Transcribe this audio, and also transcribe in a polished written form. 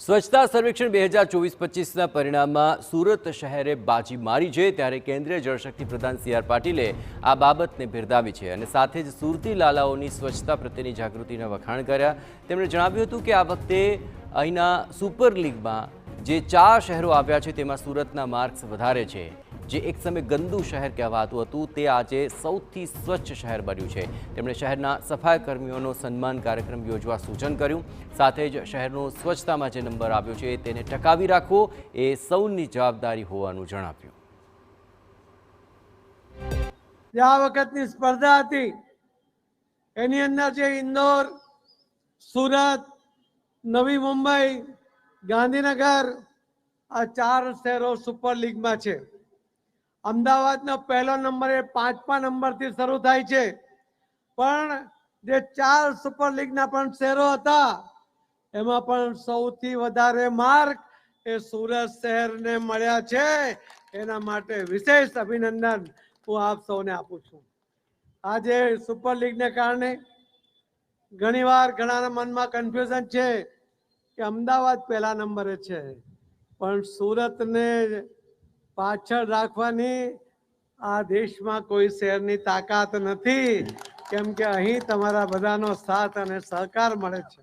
સ્વચ્છતા સર્વેક્ષણ 2024-25ના પરિણામમાં સુરત શહેરે બાજી મારી છે, ત્યારે કેન્દ્રીય જળશક્તિ પ્રધાન સી આર પાટીલે આ બાબતને બિરદાવી છે અને સાથે જ સુરતી લાલાઓની સ્વચ્છતા પ્રત્યેની જાગૃતિના વખાણ કર્યા। તેમણે જણાવ્યું હતું કે આ વખતે અહીંના સુપર લીગમાં જે 4 શહેરો આવ્યા છે તેમાં સુરતના માર્ક્સ વધારે છે। જે એક સમયે ગંદુ શહેર કહેવાતું હતું તે આજે સૌથી સ્વચ્છ શહેર બન્યું છે। તેમણે શહેરના સફાઈ કર્મીઓનો સન્માન કાર્યક્રમ યોજવા સૂચન કર્યું। સાથે જ શહેરનો સ્વચ્છતામાં જે નંબર આવ્યો છે તેને ટકાવી રાખવો એ સૌની જવાબદારી હોવાનું જણાવ્યું। આ વખતની સ્પર્ધા હતી એની અંદર જે ઇન્દોર, સુરત, નવી મુંબઈ, ગાંધીનગર આ 4 શહેરો સુપર લીગમાં છે। અમદાવાદનો પહેલો નંબર એ 5મા નંબરથી શરૂ થાય છે, પણ જે 4 સુપર લીગના પણ શહેરો હતા એમાં પણ સૌથી વધારે માર્ક એ સુરત શહેરને મળ્યા છે। એના માટે વિશેષ અભિનંદન હું આપ સૌને આપું છું। આજે સુપર લીગને કારણે ઘણીવાર ઘણાના મનમાં કન્ફ્યુઝન છે કે અમદાવાદ પહેલા નંબરે છે, પણ સુરતને પાછળ રાખવાની આ દેશમાં કોઈ શહેરની તાકાત નથી, કેમ કે અહીં તમારા બધાનો સાથ અને સહકાર મળે છે।